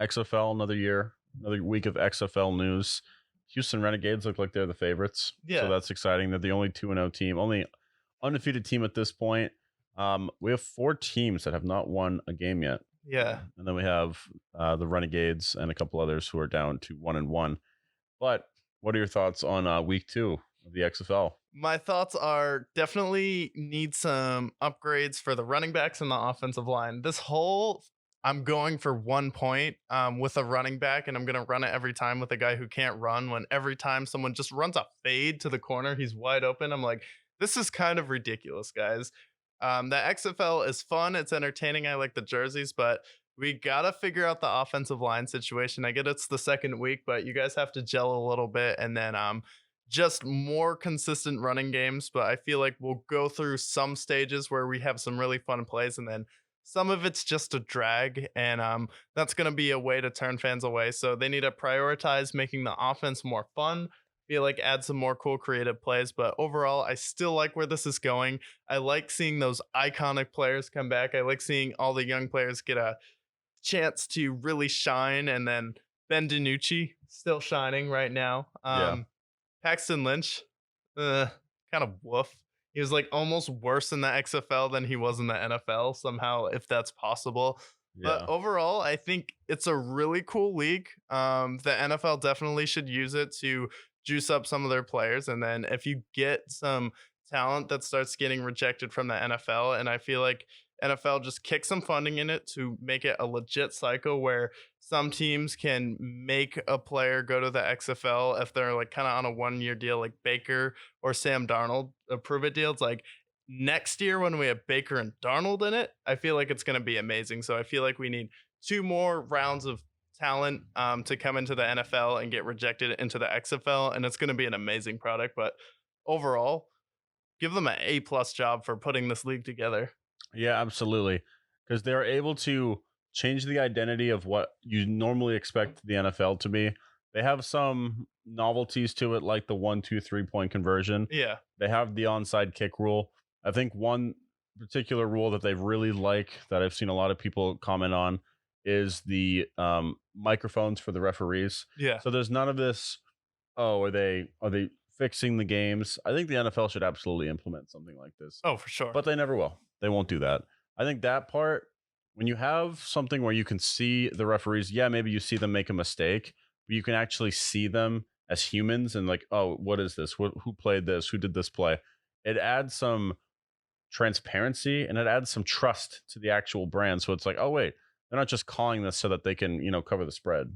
XFL, another week of XFL news. Houston Renegades look like they're the favorites. So Yeah. that's exciting. They're the only 2-0 team, only undefeated team at this point. We have 4 teams that have not won a game yet. Yeah. And then we have the Renegades and a couple others who are down to 1-1. But what are your thoughts on week 2 of the XFL? My thoughts are definitely need some upgrades for the running backs and the offensive line. I'm going for 1 point with a running back, and I'm going to run it every time with a guy who can't run. When every time someone just runs a fade to the corner, he's wide open. I'm like, this is kind of ridiculous, guys. The XFL is fun. It's entertaining. I like the jerseys, but we got to figure out the offensive line situation. I get it's the second week, but you guys have to gel a little bit, and then just more consistent running games. But I feel like we'll go through some stages where we have some really fun plays, and then some of it's just a drag, and that's going to be a way to turn fans away. So they need to prioritize making the offense more fun. Feel like add some more cool creative plays, but overall, I still like where this is going. I like seeing those iconic players come back. I like seeing all the young players get a chance to really shine, and then Ben DiNucci still shining right now. Paxton Lynch, kind of woof. He was like almost worse in the XFL than he was in the NFL somehow, if that's possible. But overall, I think it's a really cool league. The NFL definitely should use it to juice up some of their players. And then if you get some talent that starts getting rejected from the NFL, and I feel like NFL just kick some funding in it to make it a legit cycle where some teams can make a player go to the XFL if they're like kind of on a 1-year deal, like Baker or Sam Darnold, prove it deals. Like next year when we have Baker and Darnold in it, I feel like it's going to be amazing. So I feel like we need 2 more rounds of talent to come into the NFL and get rejected into the XFL, and it's going to be an amazing product. But overall, give them an A+ job for putting this league together. Yeah, absolutely. Because they're able to change the identity of what you normally expect the NFL to be. They have some novelties to it, like the 1-2 3-point conversion. Yeah. They have the onside kick rule. I think one particular rule that they really like that I've seen a lot of people comment on is the microphones for the referees. Yeah. So there's none of this, are they fixing the games? I think the NFL should absolutely implement something like this. Oh, for sure. But they never will. They won't do that. I think that part, when you have something where you can see the referees, maybe you see them make a mistake, but you can actually see them as humans and like, oh, what is this? Who played this? Who did this play? It adds some transparency and it adds some trust to the actual brand. So it's like, oh, wait, they're not just calling this so that they can, cover the spread.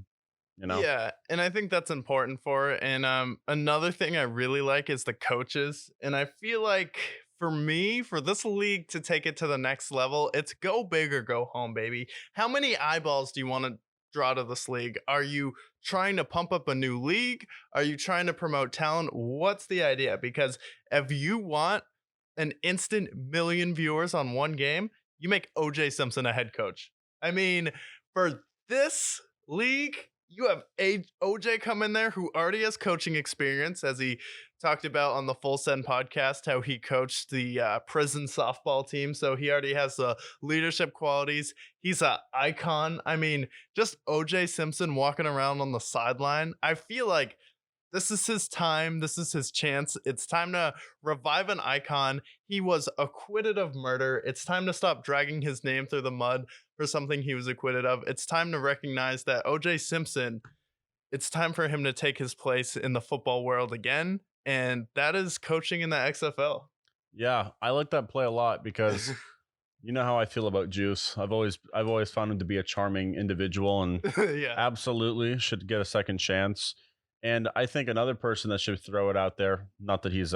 Yeah, and I think that's important for it. And another thing I really like is the coaches. And I feel like for me, for this league to take it to the next level, it's go big or go home, baby. How many eyeballs do you want to draw to this league? Are you trying to pump up a new league? Are you trying to promote talent? What's the idea? Because if you want an instant million viewers on one game, you make OJ Simpson a head coach. I mean, for this league, you have OJ come in there who already has coaching experience, as he talked about on the Full Send podcast, how he coached the prison softball team. So he already has the leadership qualities. He's an icon. I mean, just OJ Simpson walking around on the sideline. I feel like this is his time. This is his chance. It's time to revive an icon. He was acquitted of murder. It's time to stop dragging his name through the mud for something he was acquitted of. It's time to recognize that OJ Simpson, it's time for him to take his place in the football world again. And that is coaching in the XFL. Yeah, I like that play a lot because you know how I feel about Juice. I've always found him to be a charming individual and absolutely should get a second chance. And I think another person that should throw it out there, not that he's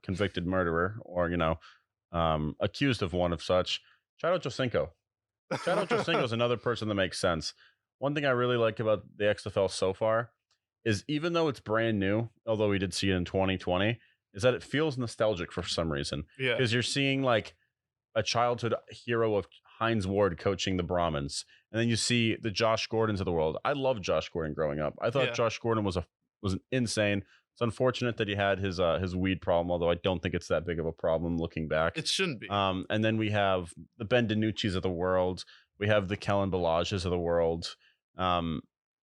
convicted murderer or accused of one of such, shout out Josinko. Shout out Josinko is another person that makes sense. One thing I really like about the XFL so far is even though it's brand new, although we did see it in 2020, is that it feels nostalgic for some reason. Yeah. Because you're seeing like a childhood hero of Hines Ward coaching the Brahmins. And then you see the Josh Gordons of the world. I loved Josh Gordon growing up. I thought Josh Gordon was insane. It's unfortunate that he had his weed problem, although I don't think it's that big of a problem looking back. It shouldn't be. And then we have the Ben DiNucci's of the world. We have the Kellen Ballages of the world.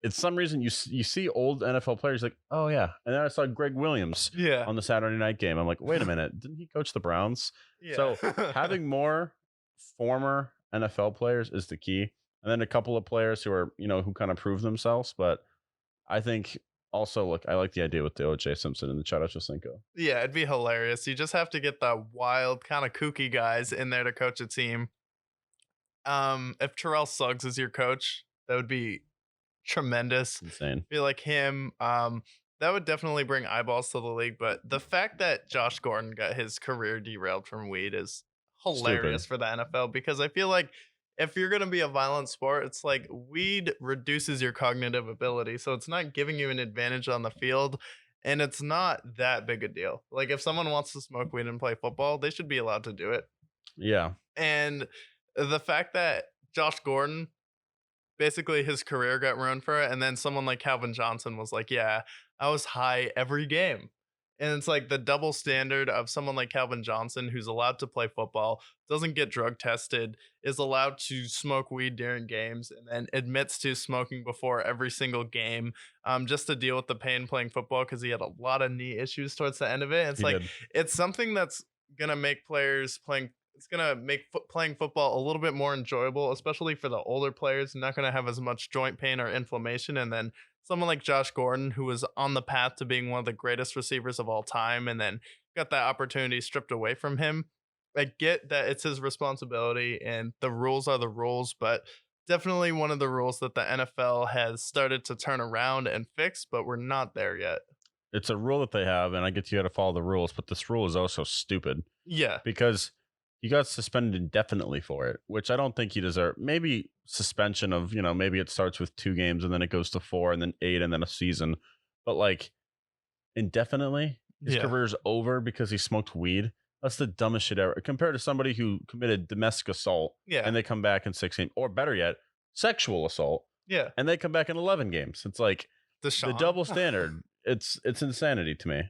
It's some reason you see old NFL players like, oh yeah, and then I saw Greg Williams on the Saturday night game. I'm like, wait a minute, didn't he coach the Browns? Yeah. So having more former NFL players is the key, and then a couple of players who are who kind of prove themselves. But I think also, look, I like the idea with the O.J. Simpson and the Chad Ochocinco. Yeah, it'd be hilarious. You just have to get the wild, kind of kooky guys in there to coach a team. If Terrell Suggs is your coach, that would be tremendous. Insane. Be like him. That would definitely bring eyeballs to the league. But the fact that Josh Gordon got his career derailed from weed is hilarious for the NFL, because I feel like if you're going to be a violent sport, it's like weed reduces your cognitive ability. So it's not giving you an advantage on the field. And it's not that big a deal. Like if someone wants to smoke weed and play football, they should be allowed to do it. Yeah. And the fact that Josh Gordon, basically his career got ruined for it, and then someone like Calvin Johnson was like, yeah, I was high every game. And it's like the double standard of someone like Calvin Johnson, who's allowed to play football, doesn't get drug tested, is allowed to smoke weed during games, and then admits to smoking before every single game, just to deal with the pain playing football, because he had a lot of knee issues towards the end of it. And it's it's something that's gonna make players playing. It's gonna make playing football a little bit more enjoyable, especially for the older players. Not gonna have as much joint pain or inflammation, and then someone like Josh Gordon, who was on the path to being one of the greatest receivers of all time, and then got that opportunity stripped away from him. I get that it's his responsibility and the rules are the rules, but definitely one of the rules that the NFL has started to turn around and fix, but we're not there yet. It's a rule that they have, and I get you got to follow the rules, but this rule is also stupid. Yeah. Because he got suspended indefinitely for it, which I don't think he deserved. Maybe suspension of, maybe it starts with 2 games and then it goes to 4 and then 8 and then a season. But like indefinitely, his career's over because he smoked weed. That's the dumbest shit ever. Compared to somebody who committed domestic assault and they come back in 6 games, or better yet, sexual assault. Yeah. And they come back in 11 games. It's like the double standard. It's insanity to me.